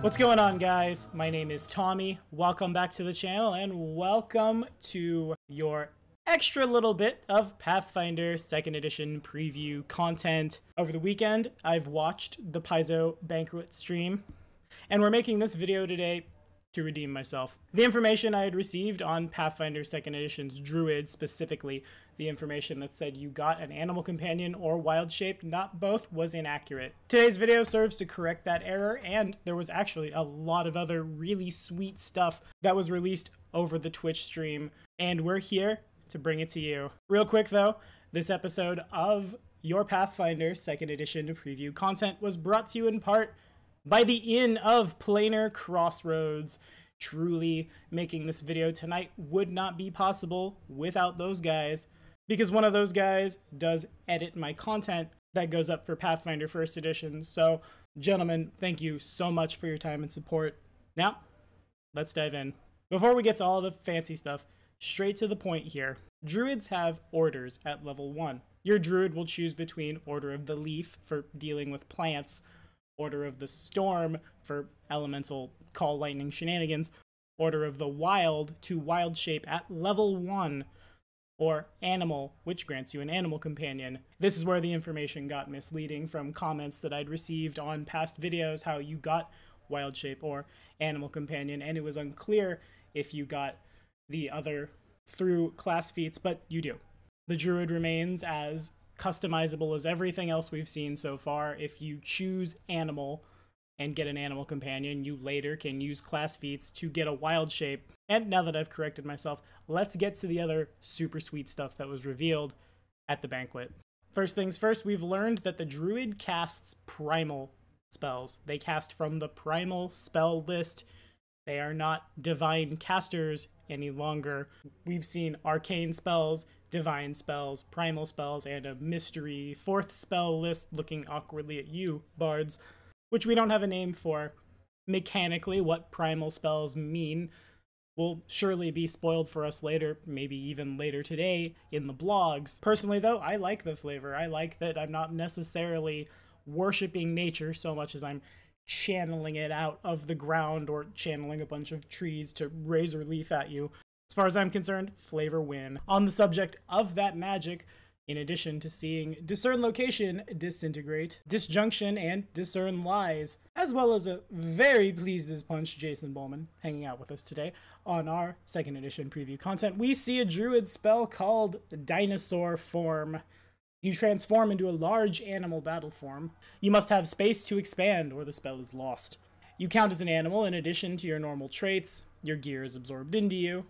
What's going on, guys? My name is Tommy. Welcome back to the channel and welcome to your extra little bit of Pathfinder 2nd edition preview content. Over the weekend, I've watched the Paizocon Banquet stream and we're making this video today to redeem myself. The information I had received on Pathfinder 2nd edition's Druid, specifically the information that said you got an animal companion or wild shape, not both, was inaccurate. Today's video serves to correct that error, and there was actually a lot of other really sweet stuff that was released over the Twitch stream, and we're here to bring it to you. Real quick though, this episode of your Pathfinder 2nd edition preview content was brought to you in part by the Inn of Planar Crossroads. Truly, making this video tonight would not be possible without those guys, because one of those guys does edit my content that goes up for Pathfinder 1st edition. So, gentlemen, thank you so much for your time and support. Now, let's dive in. Before we get to all the fancy stuff, straight to the point here. Druids have orders at level 1. Your druid will choose between Order of the Leaf for dealing with plants, Order of the Storm for elemental call lightning shenanigans, Order of the Wild to wild shape at level 1, or Animal, which grants you an animal companion. This is where the information got misleading from comments that I'd received on past videos, how you got wild shape or animal companion, and it was unclear if you got the other through class feats, but you do. The druid remains as customizable as everything else we've seen so far. If you choose animal and get an animal companion, you later can use class feats to get a wild shape. And now that I've corrected myself, let's get to the other super sweet stuff that was revealed at the banquet. First things first, we've learned that the druid casts primal spells. They cast from the primal spell list. They are not divine casters any longer. We've seen arcane spells, divine spells, primal spells, and a mystery 4th spell list looking awkwardly at you, bards, which we don't have a name for. Mechanically, what primal spells mean will surely be spoiled for us later, maybe even later today in the blogs. Personally though, I like the flavor. I like that I'm not necessarily worshipping nature so much as I'm channeling it out of the ground or channeling a bunch of trees to razor leaf at you. As far as I'm concerned, flavor win. On the subject of that magic, in addition to seeing Discern Location disintegrate, Disjunction, and Discern Lies, as well as a very pleased as punch Jason Bowman hanging out with us today on our 2nd edition preview content, we see a druid spell called Dinosaur Form. You transform into a large animal battle form. You must have space to expand or the spell is lost. You count as an animal in addition to your normal traits. Your gear is absorbed into you.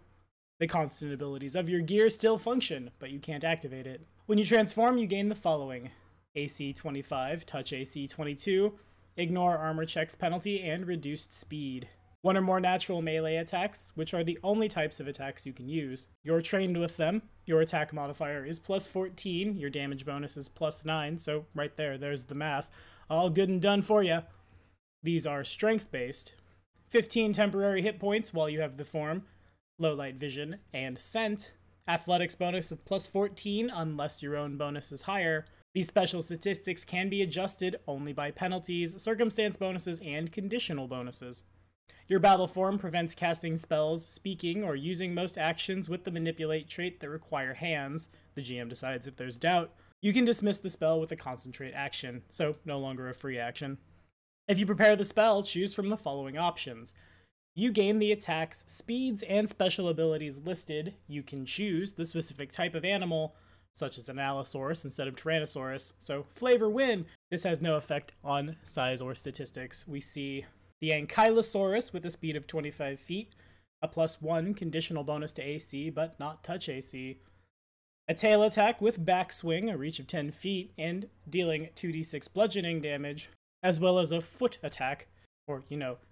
The constant abilities of your gear still function, but you can't activate it. When you transform, you gain the following: AC 25, Touch AC 22, Ignore Armor Checks penalty, and Reduced Speed. 1 or more natural melee attacks, which are the only types of attacks you can use. You're trained with them. Your attack modifier is plus 14, your damage bonus is plus 9, so right there's the math. All good and done for you. These are strength-based. 15 temporary hit points while you have the form, low light vision, and scent. Athletics bonus of plus 14 unless your own bonus is higher. These special statistics can be adjusted only by penalties, circumstance bonuses, and conditional bonuses. Your battle form prevents casting spells, speaking, or using most actions with the manipulate trait that require hands. The GM decides if there's doubt. You can dismiss the spell with a concentrate action, so no longer a free action. If you prepare the spell, choose from the following options. You gain the attacks, speeds, and special abilities listed. You can choose the specific type of animal, such as an Allosaurus instead of Tyrannosaurus, so flavor win. This has no effect on size or statistics. We see the Ankylosaurus with a speed of 25 feet, a plus 1 conditional bonus to AC, but not touch AC. A tail attack with backswing, a reach of 10 feet, and dealing 2d6 bludgeoning damage, as well as a foot attack, or,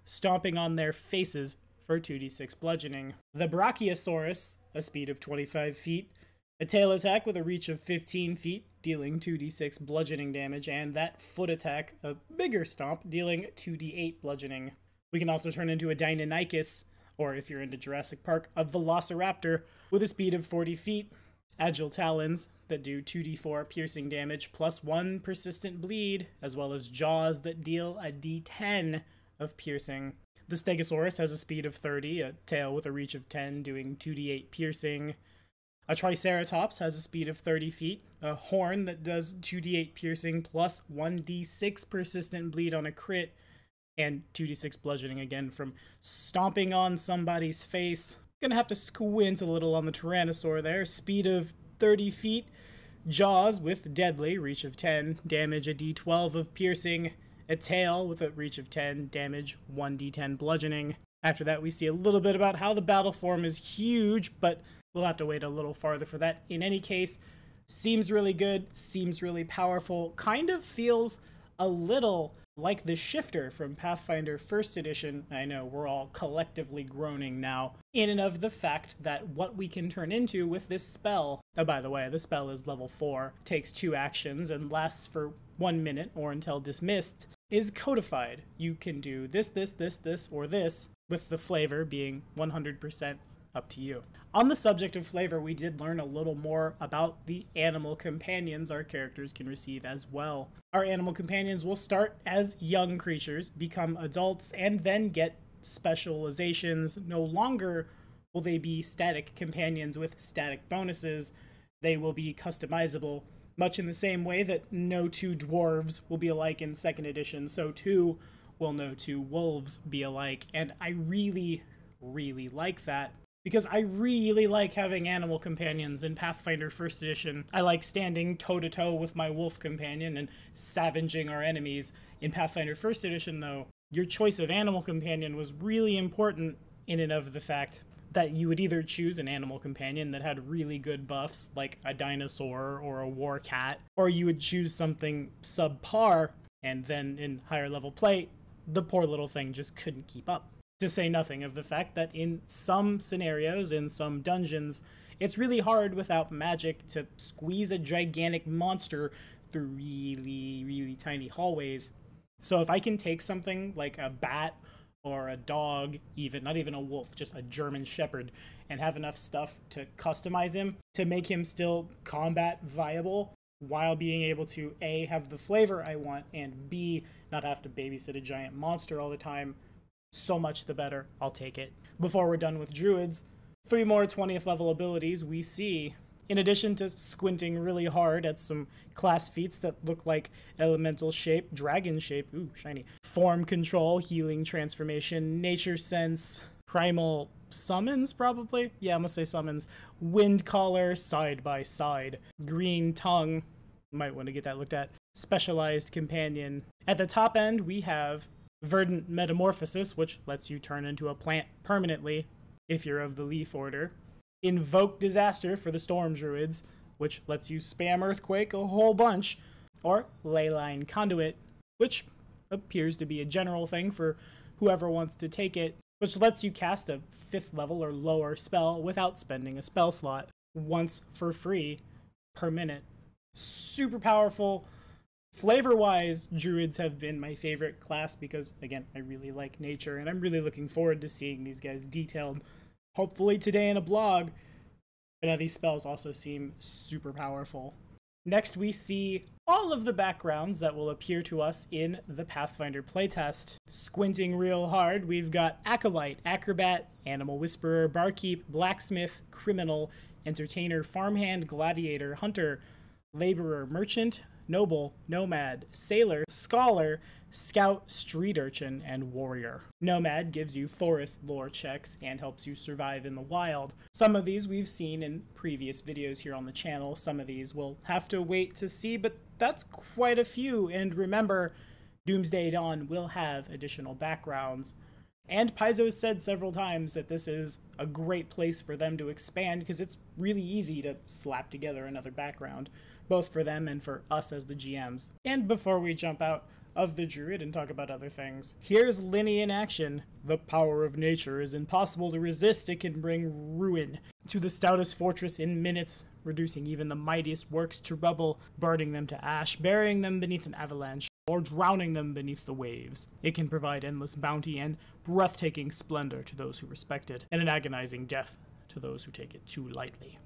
stomping on their faces for 2d6 bludgeoning. The Brachiosaurus, a speed of 25 feet, a tail attack with a reach of 15 feet, dealing 2d6 bludgeoning damage, and that foot attack, a bigger stomp, dealing 2d8 bludgeoning. We can also turn into a Deinonychus, or if you're into Jurassic Park, a Velociraptor with a speed of 40 feet, agile talons that do 2d4 piercing damage plus 1 persistent bleed, as well as jaws that deal a d10 of piercing. The Stegosaurus has a speed of 30, a tail with a reach of 10, doing 2d8 piercing. A Triceratops has a speed of 30 feet, a horn that does 2d8 piercing plus 1d6 persistent bleed on a crit, and 2d6 bludgeoning again from stomping on somebody's face. Gonna have to squint a little on the Tyrannosaur there. Speed of 30 feet, jaws with deadly, reach of 10, damage a d12 of piercing, a tail with a reach of 10, damage 1d10 bludgeoning. After that, we see a little bit about how the battle form is huge, but we'll have to wait a little farther for that. In any case, seems really good, seems really powerful, kind of feels a little like the Shifter from Pathfinder 1st Edition. I know we're all collectively groaning now, in and of the fact that what we can turn into with this spell, oh, by the way, the spell is level 4, takes 2 actions, and lasts for 1 minute or until dismissed, is codified. You can do this, or this, with the flavor being 100% up to you. On the subject of flavor, we did learn a little more about the animal companions our characters can receive as well. Our animal companions will start as young creatures, become adults, and then get specializations. No longer will they be static companions with static bonuses. They will be customizable, much in the same way that no 2 dwarves will be alike in 2nd edition, so too will no 2 wolves be alike. And I really like that, because I really like having animal companions in Pathfinder 1st Edition. I like standing toe-to-toe with my wolf companion and savaging our enemies. In Pathfinder 1st Edition, though, your choice of animal companion was really important in and of the fact that you would either choose an animal companion that had really good buffs, like a dinosaur or a war cat, or you would choose something subpar, and then in higher level play, the poor little thing just couldn't keep up. To say nothing of the fact that in some scenarios, in some dungeons, it's really hard without magic to squeeze a gigantic monster through really tiny hallways. So if I can take something like a bat or a dog, even, not even a wolf, just a German Shepherd, and have enough stuff to customize him to make him still combat viable while being able to A, have the flavor I want, and B, not have to babysit a giant monster all the time, so much the better. I'll take it. Before we're done with druids, 3 more 20th level abilities we see. In addition to squinting really hard at some class feats that look like elemental shape, dragon shape, ooh, shiny, form control, healing transformation, nature sense, primal summons, probably? Yeah, I'm gonna say summons. Wind collar, side by side, green tongue, might want to get that looked at, specialized companion. At the top end, we have Verdant Metamorphosis, which lets you turn into a plant permanently if you're of the Leaf Order. Invoke Disaster for the Storm Druids, which lets you spam Earthquake a whole bunch. Or Leyline Conduit, which appears to be a general thing for whoever wants to take it, which lets you cast a 5th level or lower spell without spending a spell slot, once for free per minute. Super powerful. Flavor-wise, druids have been my favorite class because, again, I really like nature, and I'm really looking forward to seeing these guys detailed, hopefully today in a blog. But now these spells also seem super powerful. Next, we see all of the backgrounds that will appear to us in the Pathfinder playtest. Squinting real hard, we've got Acolyte, Acrobat, Animal Whisperer, Barkeep, Blacksmith, Criminal, Entertainer, Farmhand, Gladiator, Hunter, Laborer, Merchant, Noble, Nomad, Sailor, Scholar, Scout, Street Urchin, and Warrior. Nomad gives you forest lore checks and helps you survive in the wild. Some of these we've seen in previous videos here on the channel. Some of these we'll have to wait to see, but that's quite a few. And remember, Doomsday Dawn will have additional backgrounds. And Paizo said several times that this is a great place for them to expand because it's really easy to slap together another background, both for them and for us as the GMs. And before we jump out of the druid and talk about other things, here's Linny in action. The power of nature is impossible to resist. It can bring ruin to the stoutest fortress in minutes, reducing even the mightiest works to rubble, burning them to ash, burying them beneath an avalanche, or drowning them beneath the waves. It can provide endless bounty and breathtaking splendor to those who respect it, and an agonizing death to those who take it too lightly.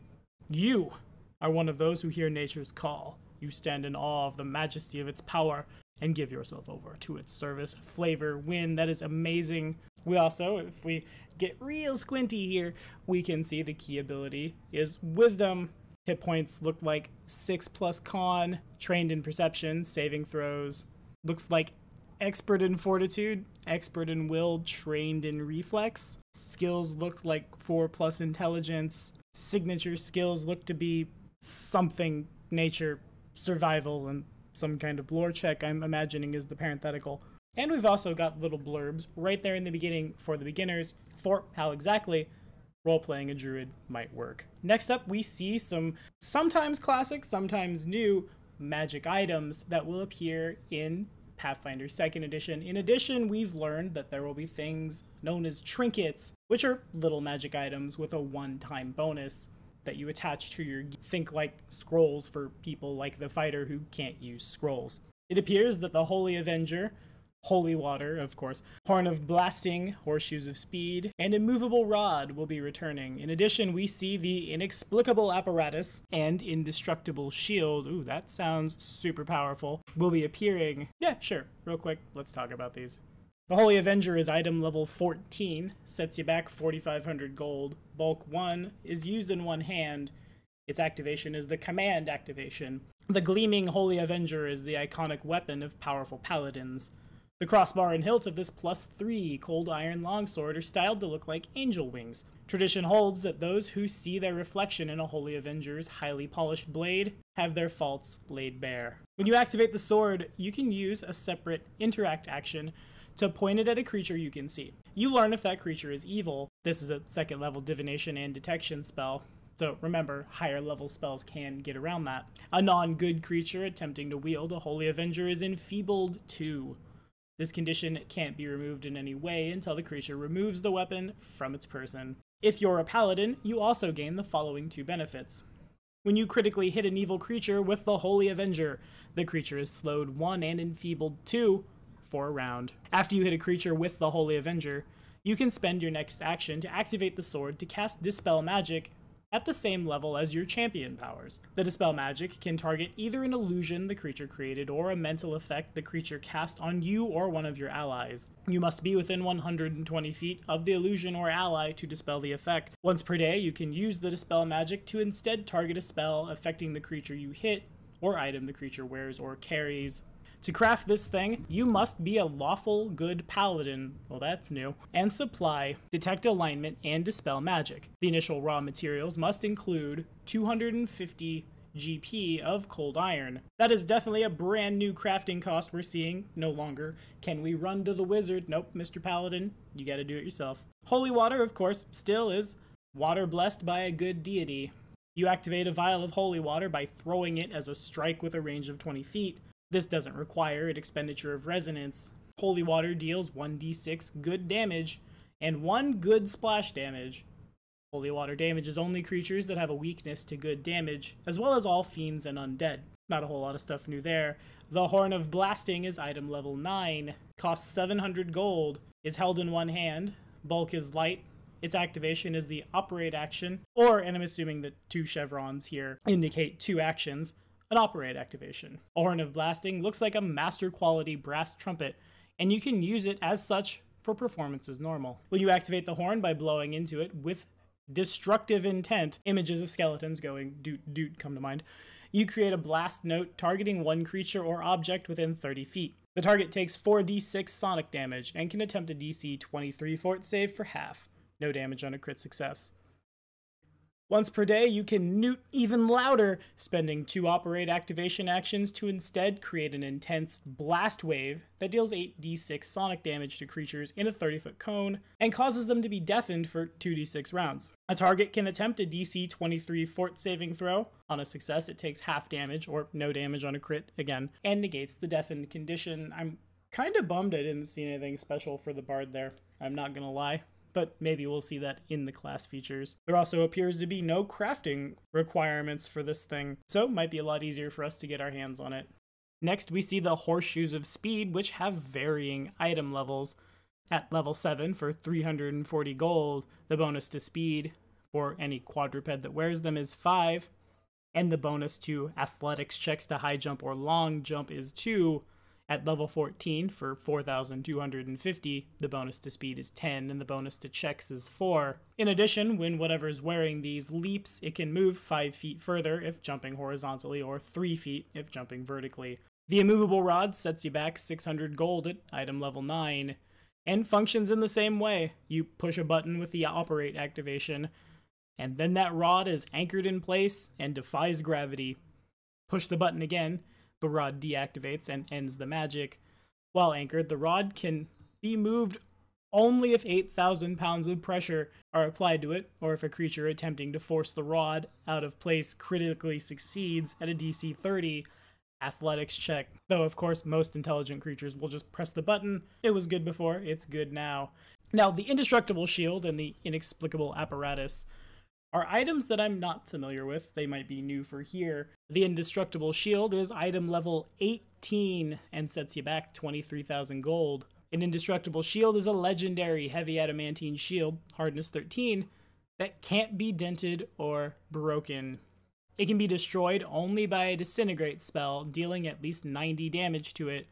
You are one of those who hear nature's call. You stand in awe of the majesty of its power and give yourself over to its service. Flavor, win, that is amazing. We also, if we get real squinty here, we can see the key ability is Wisdom. Hit points look like 6+ con, trained in perception, saving throws. Looks like expert in fortitude, expert in will, trained in reflex. Skills look like 4+ intelligence. Signature skills look to be something nature, survival, and some kind of lore check, I'm imagining is the parenthetical. And we've also got little blurbs right there in the beginning for the beginners for how exactly role-playing a druid might work. Next up, we see some sometimes classic, sometimes new magic items that will appear in Pathfinder 2nd Edition. In addition, we've learned that there will be things known as trinkets, which are little magic items with a one-time bonus that you attach to your think like scrolls for people like the fighter who can't use scrolls. It appears that the Holy Avenger, Holy Water, of course, Horn of Blasting, Horseshoes of Speed, and Immovable Rod will be returning. In addition, we see the Inexplicable Apparatus and Indestructible Shield. Ooh, that sounds super powerful. Will be appearing. Yeah, sure. Real quick, let's talk about these. The Holy Avenger is item level 14, sets you back 4,500 gold. Bulk 1 is used in one hand. Its activation is the command activation. The Gleaming Holy Avenger is the iconic weapon of powerful paladins. The crossbar and hilt of this +3 cold iron longsword are styled to look like angel wings. Tradition holds that those who see their reflection in a Holy Avenger's highly polished blade have their faults laid bare. When you activate the sword, you can use a separate interact action to point it at a creature you can see. You learn if that creature is evil. This is a 2nd level divination and detection spell. So remember, higher level spells can get around that. A non-good creature attempting to wield a Holy Avenger is enfeebled 2. This condition can't be removed in any way until the creature removes the weapon from its person. If you're a paladin, you also gain the following 2 benefits. When you critically hit an evil creature with the Holy Avenger, the creature is slowed 1 and enfeebled 2 for a round. After you hit a creature with the Holy Avenger, you can spend your next action to activate the sword to cast Dispel Magic at the same level as your champion powers. The Dispel Magic can target either an illusion the creature created or a mental effect the creature cast on you or one of your allies. You must be within 120 feet of the illusion or ally to dispel the effect. Once per day, you can use the Dispel Magic to instead target a spell affecting the creature you hit or item the creature wears or carries. To craft this thing, you must be a lawful good paladin, well that's new, and supply Detect Alignment and Dispel Magic. The initial raw materials must include 250 GP of cold iron. That is definitely a brand new crafting cost we're seeing, no longer. Can we run to the wizard? Nope, Mr. Paladin, you gotta do it yourself. Holy Water, of course, still is water blessed by a good deity. You activate a vial of holy water by throwing it as a strike with a range of 20 feet. This doesn't require an expenditure of resonance. Holy Water deals 1d6 good damage and 1 good splash damage. Holy Water damages only creatures that have a weakness to good damage, as well as all fiends and undead. Not a whole lot of stuff new there. The Horn of Blasting is item level 9, costs 700 gold, is held in one hand, bulk is light. Its activation is the operate action, and I'm assuming the 2 chevrons here indicate 2 actions. An operate activation. A Horn of Blasting looks like a master quality brass trumpet, and you can use it as such for performance as normal. When you activate the horn by blowing into it with destructive intent, images of skeletons going doot doot come to mind. You create a blast note targeting 1 creature or object within 30 feet. The target takes 4d6 sonic damage and can attempt a DC 23 fort save for half. No damage on a crit success. Once per day, you can newt even louder, spending 2 operate activation actions to instead create an intense blast wave that deals 8d6 sonic damage to creatures in a 30-foot cone and causes them to be deafened for 2d6 rounds. A target can attempt a DC 23 fort saving throw. On a success, it takes half damage, or no damage on a crit again, and negates the deafened condition. I'm kind of bummed I didn't see anything special for the bard there, I'm not gonna lie. But maybe we'll see that in the class features. There also appears to be no crafting requirements for this thing, so it might be a lot easier for us to get our hands on it. Next, we see the Horseshoes of Speed, which have varying item levels. At level 7 for 340 gold, the bonus to speed for any quadruped that wears them is 5. And the bonus to athletics checks to high jump or long jump is 2. At level 14 for 4,250, the bonus to speed is 10 and the bonus to checks is 4. In addition, when whatever is wearing these leaps, it can move 5 feet further if jumping horizontally or 3 feet if jumping vertically. The immovable rod sets you back 600 gold at item level 9 and functions in the same way. You push a button with the operate activation and then that rod is anchored in place and defies gravity. Push the button again, the rod deactivates and ends the magic. While anchored, the rod can be moved only if 8,000 pounds of pressure are applied to it, or if a creature attempting to force the rod out of place critically succeeds at a DC 30 athletics check. Though, of course, most intelligent creatures will just press the button. It was good before, it's good now. Now, the indestructible shield and the inexplicable apparatus are items that I'm not familiar with. They might be new for here. The indestructible shield is item level 18 and sets you back 23,000 gold. An indestructible shield is a legendary heavy adamantine shield, hardness 13, that can't be dented or broken. It can be destroyed only by a disintegrate spell, dealing at least 90 damage to it,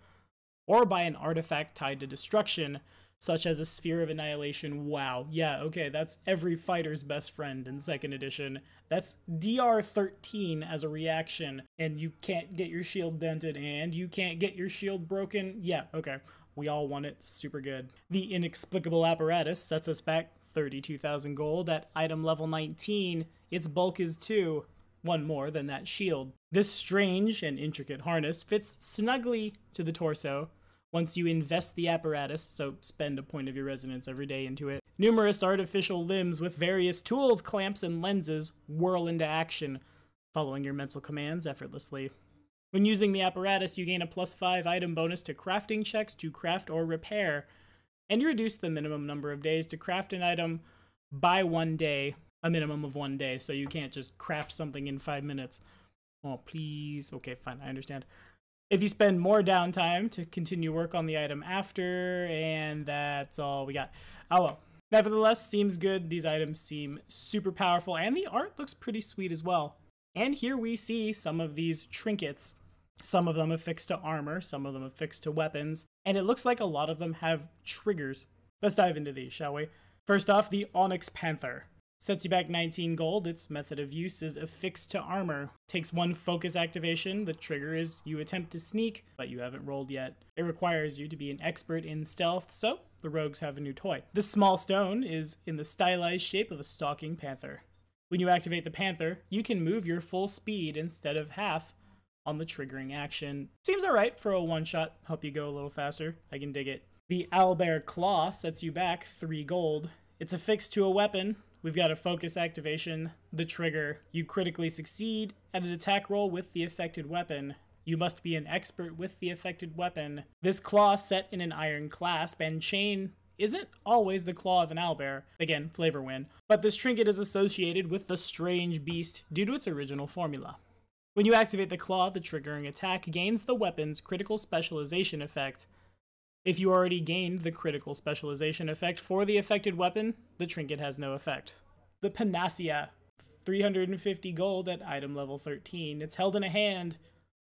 or by an artifact tied to destruction, such as a Sphere of Annihilation. Wow, yeah, okay, that's every fighter's best friend in 2nd edition. That's DR 13 as a reaction, and you can't get your shield dented, and you can't get your shield broken. Yeah, okay, we all want it, super good. The inexplicable apparatus sets us back 32,000 gold at item level 19. Its bulk is 2, one more than that shield. This strange and intricate harness fits snugly to the torso once you invest the apparatus, so spend a point of your resonance every day into it. Numerous artificial limbs with various tools, clamps, and lenses whirl into action, following your mental commands effortlessly. When using the apparatus, you gain a +5 item bonus to crafting checks to craft or repair, and you reduce the minimum number of days to craft an item by 1 day, a minimum of 1 day, so you can't just craft something in 5 minutes. Oh, please. Okay, fine, I understand. If you spend more downtime to continue work on the item after, and that's all we got. Oh well. Nevertheless, seems good. These items seem super powerful, and the art looks pretty sweet as well. And here we see some of these trinkets. Some of them affixed to armor, some of them affixed to weapons, and it looks like a lot of them have triggers. Let's dive into these, shall we? First off, the Onyx Panther. Sets you back 19 gold. Its method of use is affixed to armor. Takes 1 focus activation. The trigger is you attempt to sneak, but you haven't rolled yet. It requires you to be an expert in stealth, so the rogues have a new toy. This small stone is in the stylized shape of a stalking panther. When you activate the panther, you can move your full speed instead of half on the triggering action. Seems alright for a one-shot, help you go a little faster. I can dig it. The Owlbear Claw sets you back 3 gold. It's affixed to a weapon. We've got a focus activation, the trigger. You critically succeed at an attack roll with the affected weapon. You must be an expert with the affected weapon. This claw set in an iron clasp and chain isn't always the claw of an owlbear. Again, flavor win. But this trinket is associated with the strange beast due to its original formula. When you activate the claw, the triggering attack gains the weapon's critical specialization effect. If you already gained the critical specialization effect for the affected weapon, the trinket has no effect. The Panacea, 350 gold at item level 13. It's held in a hand,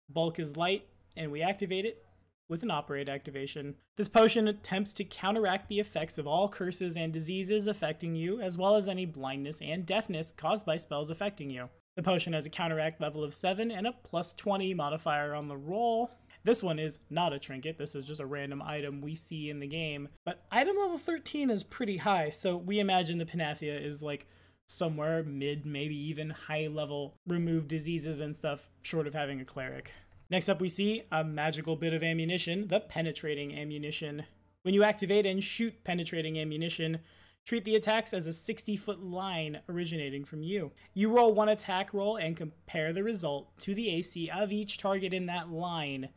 bulk is light, and we activate it with an operate activation. This potion attempts to counteract the effects of all curses and diseases affecting you, as well as any blindness and deafness caused by spells affecting you. The potion has a counteract level of 7 and a +20 modifier on the roll. This one is not a trinket, this is just a random item we see in the game. But item level 13 is pretty high, so we imagine the Panacea is like somewhere mid, maybe even high level, remove diseases and stuff, short of having a cleric. Next up we see a magical bit of ammunition, the Penetrating Ammunition. When you activate and shoot Penetrating Ammunition, treat the attacks as a 60-foot line originating from you. You roll 1 attack roll and compare the result to the AC of each target in that line.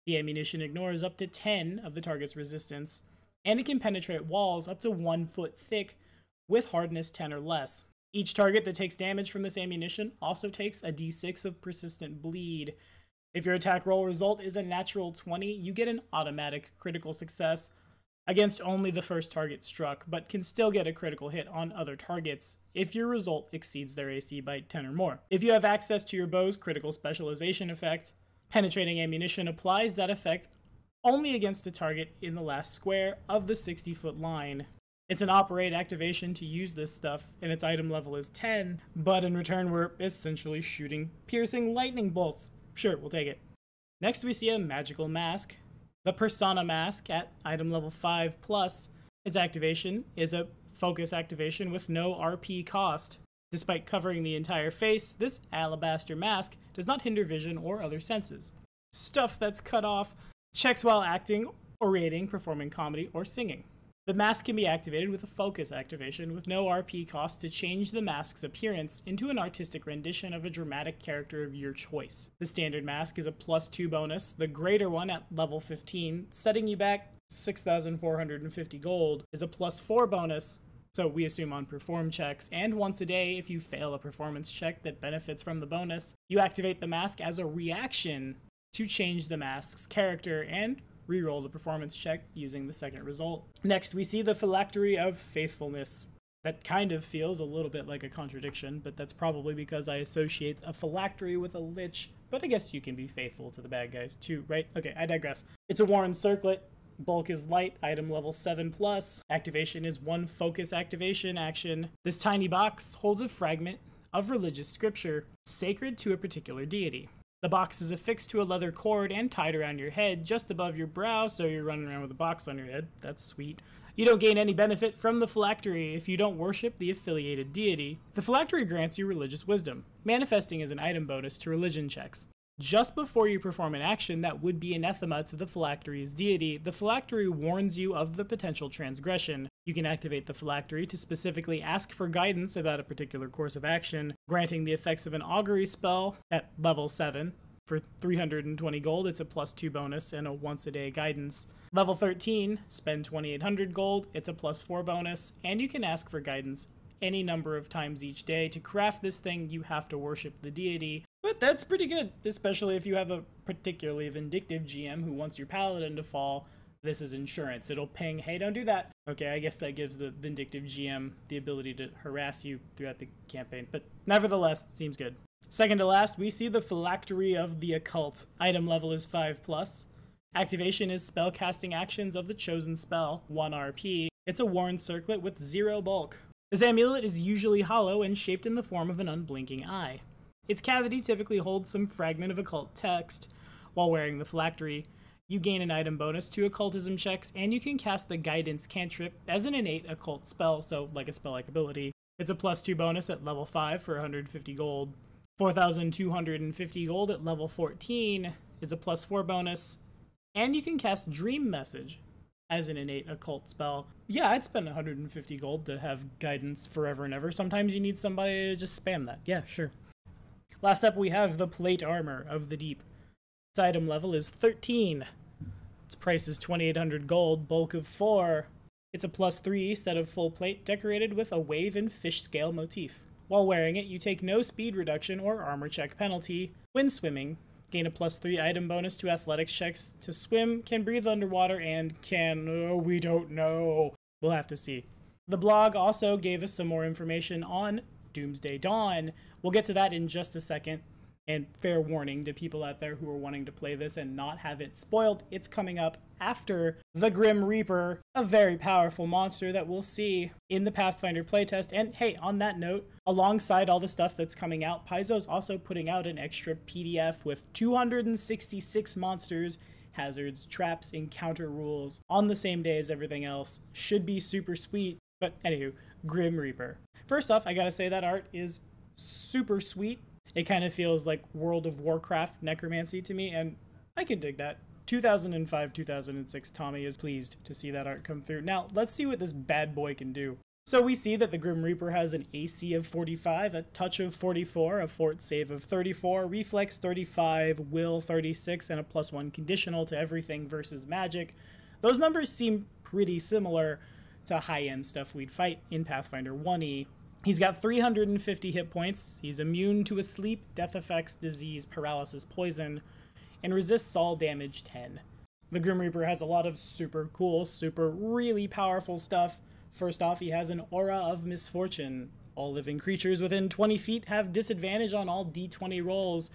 The ammunition ignores up to 10 of the target's resistance, and it can penetrate walls up to 1 foot thick with hardness 10 or less. Each target that takes damage from this ammunition also takes a d6 of persistent bleed. If your attack roll result is a natural 20, you get an automatic critical success, against only the first target struck, but can still get a critical hit on other targets if your result exceeds their AC by 10 or more. If you have access to your bow's critical specialization effect, penetrating ammunition applies that effect only against a target in the last square of the 60-foot line. It's an operate activation to use this stuff, and its item level is 10, but in return we're essentially shooting piercing lightning bolts. Sure, we'll take it. Next we see a magical mask. The Persona Mask at item level 5+. Its activation is a focus activation with no RP cost. Despite covering the entire face, this alabaster mask does not hinder vision or other senses. Stuff that's cut off checks while acting, orating, performing comedy, or singing. The mask can be activated with a focus activation with no RP cost to change the mask's appearance into an artistic rendition of a dramatic character of your choice. The standard mask is a +2 bonus, the greater one at level 15, setting you back 6,450 gold, is a +4 bonus, so we assume on perform checks, and once a day if you fail a performance check that benefits from the bonus, you activate the mask as a reaction to change the mask's character and reroll the performance check using the second result. Next, we see the Phylactery of Faithfulness. That kind of feels a little bit like a contradiction, but that's probably because I associate a phylactery with a lich, but I guess you can be faithful to the bad guys too, right? Okay, I digress. It's a worn circlet. Bulk is light, item level 7+. Activation is one focus activation action. This tiny box holds a fragment of religious scripture sacred to a particular deity. The box is affixed to a leather cord and tied around your head just above your brow, so you're running around with a box on your head. That's sweet. You don't gain any benefit from the phylactery if you don't worship the affiliated deity. The phylactery grants you religious wisdom, manifesting as an item bonus to religion checks. Just before you perform an action that would be anathema to the phylactery's deity, the phylactery warns you of the potential transgression. You can activate the phylactery to specifically ask for guidance about a particular course of action, granting the effects of an augury spell at level 7. For 320 gold, it's a +2 bonus and a once-a-day guidance. Level 13, spend 2,800 gold, it's a +4 bonus, and you can ask for guidance any number of times each day. To craft this thing, you have to worship the deity. But that's pretty good, especially if you have a particularly vindictive GM who wants your paladin to fall. This is insurance. It'll ping, hey, don't do that. Okay, I guess that gives the vindictive GM the ability to harass you throughout the campaign, but nevertheless, seems good. Second to last, we see the Phylactery of the Occult. Item level is 5+. Activation is spellcasting actions of the chosen spell, 1 RP. It's a worn circlet with 0 bulk. This amulet is usually hollow and shaped in the form of an unblinking eye. Its cavity typically holds some fragment of occult text. While wearing the phylactery, you gain an item bonus to occultism checks, and you can cast the guidance cantrip as an innate occult spell, so like a spell-like ability. It's a +2 bonus at level 5 for 150 gold. 4,250 gold at level 14 is a +4 bonus, and you can cast Dream Message as an innate occult spell. Yeah, I'd spend 150 gold to have guidance forever and ever. Sometimes you need somebody to just spam that. Yeah, sure. Last up, we have the Plate Armor of the Deep. Its item level is 13. Its price is 2,800 gold, bulk of 4. It's a +3 set of full plate decorated with a wave and fish scale motif. While wearing it, you take no speed reduction or armor check penalty. When swimming, gain a +3 item bonus to athletics checks to swim, can breathe underwater, and can... oh, we don't know. We'll have to see. The blog also gave us some more information on Doomsday Dawn. We'll get to that in just a second. And fair warning to people out there who are wanting to play this and not have it spoiled, it's coming up after the Grim Reaper, a very powerful monster that we'll see in the Pathfinder playtest. And hey, on that note, alongside all the stuff that's coming out, Paizo's also putting out an extra PDF with 266 monsters, hazards, traps, encounter rules on the same day as everything else. Should be super sweet. But anywho, Grim Reaper. First off, I gotta say that art is super sweet. It kind of feels like World of Warcraft necromancy to me, and I can dig that. 2005, 2006, Tommy is pleased to see that art come through. Now, let's see what this bad boy can do. So we see that the Grim Reaper has an AC of 45, a touch of 44, a fort save of 34, reflex 35, will 36, and a +1 conditional to everything versus magic. Those numbers seem pretty similar to high-end stuff we'd fight in Pathfinder 1e. He's got 350 hit points, he's immune to asleep, death effects, disease, paralysis, poison, and resists all damage 10. The Grim Reaper has a lot of super cool, super really powerful stuff. First off, he has an Aura of Misfortune. All living creatures within 20 feet have disadvantage on all d20 rolls.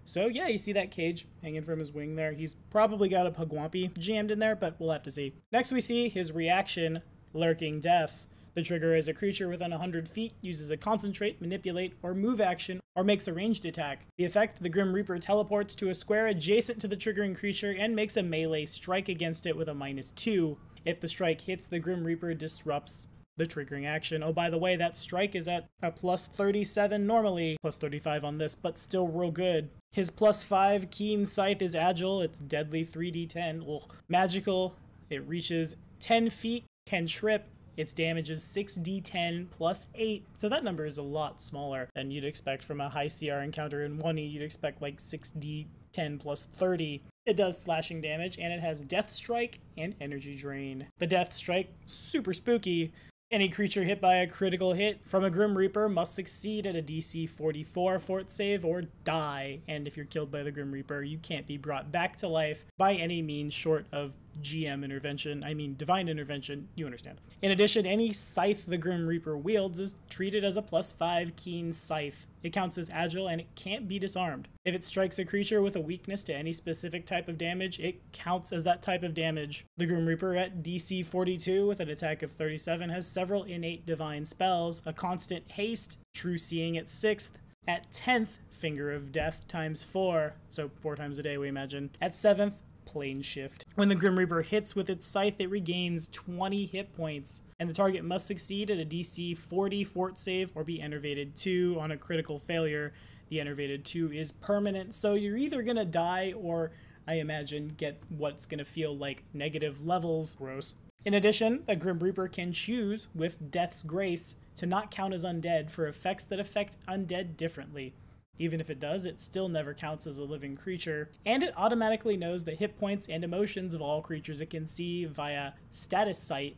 So yeah, you see that cage hanging from his wing there. He's probably got a Pugwampy jammed in there, but we'll have to see. Next we see his reaction, Lurking Death. The trigger is a creature within 100 feet, uses a concentrate, manipulate, or move action, or makes a ranged attack. The effect, the Grim Reaper teleports to a square adjacent to the triggering creature and makes a melee strike against it with a -2. If the strike hits, the Grim Reaper disrupts the triggering action. Oh, by the way, that strike is at a +37 normally, +35 on this, but still real good. His +5 Keen Scythe is agile, it's deadly 3d10, magical, it reaches 10 feet, can trip, its damage is 6d10 +8, so that number is a lot smaller than you'd expect from a high CR encounter in 1E. You'd expect like 6d10 +30. It does slashing damage, and it has Death Strike and Energy Drain. The Death Strike, super spooky. Any creature hit by a critical hit from a Grim Reaper must succeed at a DC 44 fort save or die. And if you're killed by the Grim Reaper, you can't be brought back to life by any means short of GM intervention. I mean, divine intervention, you understand. In addition, any scythe the Grim Reaper wields is treated as a +5 Keen Scythe. It counts as agile and it can't be disarmed. If it strikes a creature with a weakness to any specific type of damage, it counts as that type of damage. The Grim Reaper at DC 42 with an attack of 37 has several innate divine spells, a constant haste, true seeing at 6th, at 10th, Finger of Death ×4, so 4 times a day we imagine, at 7th, Plane Shift. When the Grim Reaper hits with its scythe, it regains 20 hit points, and the target must succeed at a DC 40 fort save or be enervated 2 on a critical failure. The enervated 2 is permanent, so you're either gonna die or, I imagine, get what's gonna feel like negative levels. Gross. In addition, a Grim Reaper can choose, with Death's Grace, to not count as undead for effects that affect undead differently. Even if it does, it still never counts as a living creature, and it automatically knows the hit points and emotions of all creatures it can see via status sight,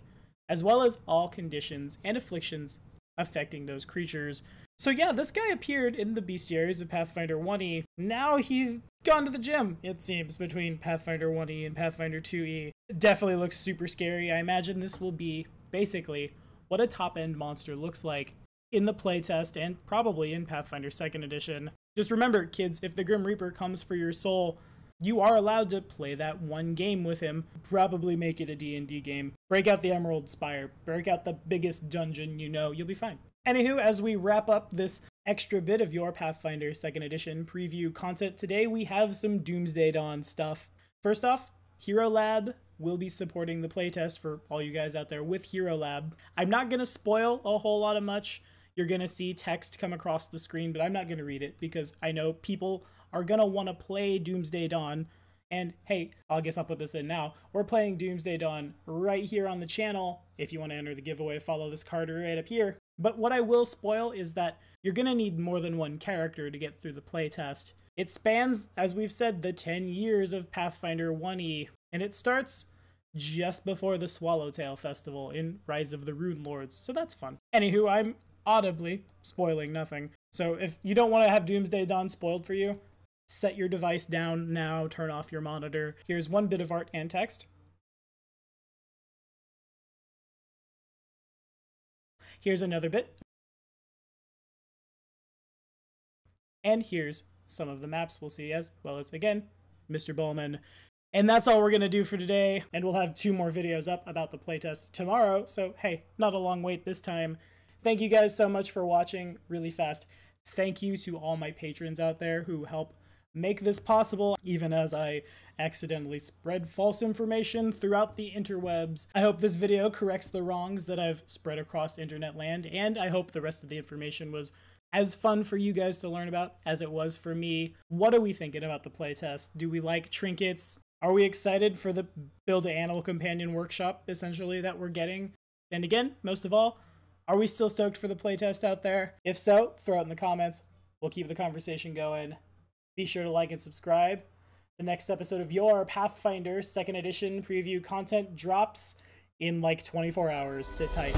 as well as all conditions and afflictions affecting those creatures. So yeah, this guy appeared in the bestiaries of Pathfinder 1E. Now he's gone to the gym, it seems, between Pathfinder 1E and Pathfinder 2E. It definitely looks super scary. I imagine this will be basically what a top-end monster looks like in the playtest and probably in Pathfinder 2nd Edition. Just remember, kids, if the Grim Reaper comes for your soul, you are allowed to play that one game with him. Probably make it a D&D game. Break out the Emerald Spire. Break out the biggest dungeon you know. You'll be fine. Anywho, as we wrap up this extra bit of your Pathfinder 2nd Edition preview content today, we have some Doomsday Dawn stuff. First off, Hero Lab will be supporting the playtest for all you guys out there with Hero Lab. I'm not going to spoil a whole lot of much. You're going to see text come across the screen, but I'm not going to read it because I know people are going to want to play Doomsday Dawn. And hey, I guess I'll put this in now. We're playing Doomsday Dawn right here on the channel. If you want to enter the giveaway, follow this card right up here. But what I will spoil is that you're going to need more than one character to get through the playtest. It spans, as we've said, the 10 years of Pathfinder 1E, and it starts just before the Swallowtail Festival in Rise of the Rune Lords, so that's fun. Anywho, I'm audibly spoiling nothing. So if you don't want to have Doomsday Dawn spoiled for you, set your device down now, turn off your monitor. Here's one bit of art and text. Here's another bit. And here's some of the maps we'll see, as well as, again, Mr. Bowman. And that's all we're going to do for today, and we'll have 2 more videos up about the playtest tomorrow, so hey, not a long wait this time. Thank you guys so much for watching. Really fast, thank you to all my patrons out there who help make this possible, even as I accidentally spread false information throughout the interwebs. I hope this video corrects the wrongs that I've spread across internet land, and I hope the rest of the information was as fun for you guys to learn about as it was for me. What are we thinking about the playtest? Do we like Trinkets? Are we excited for the Build an Animal Companion workshop, essentially, that we're getting? And again, most of all, are we still stoked for the playtest out there? If so, throw it in the comments. We'll keep the conversation going. Be sure to like and subscribe. The next episode of your Pathfinder 2nd Edition preview content drops in like 24 hours. Sit tight.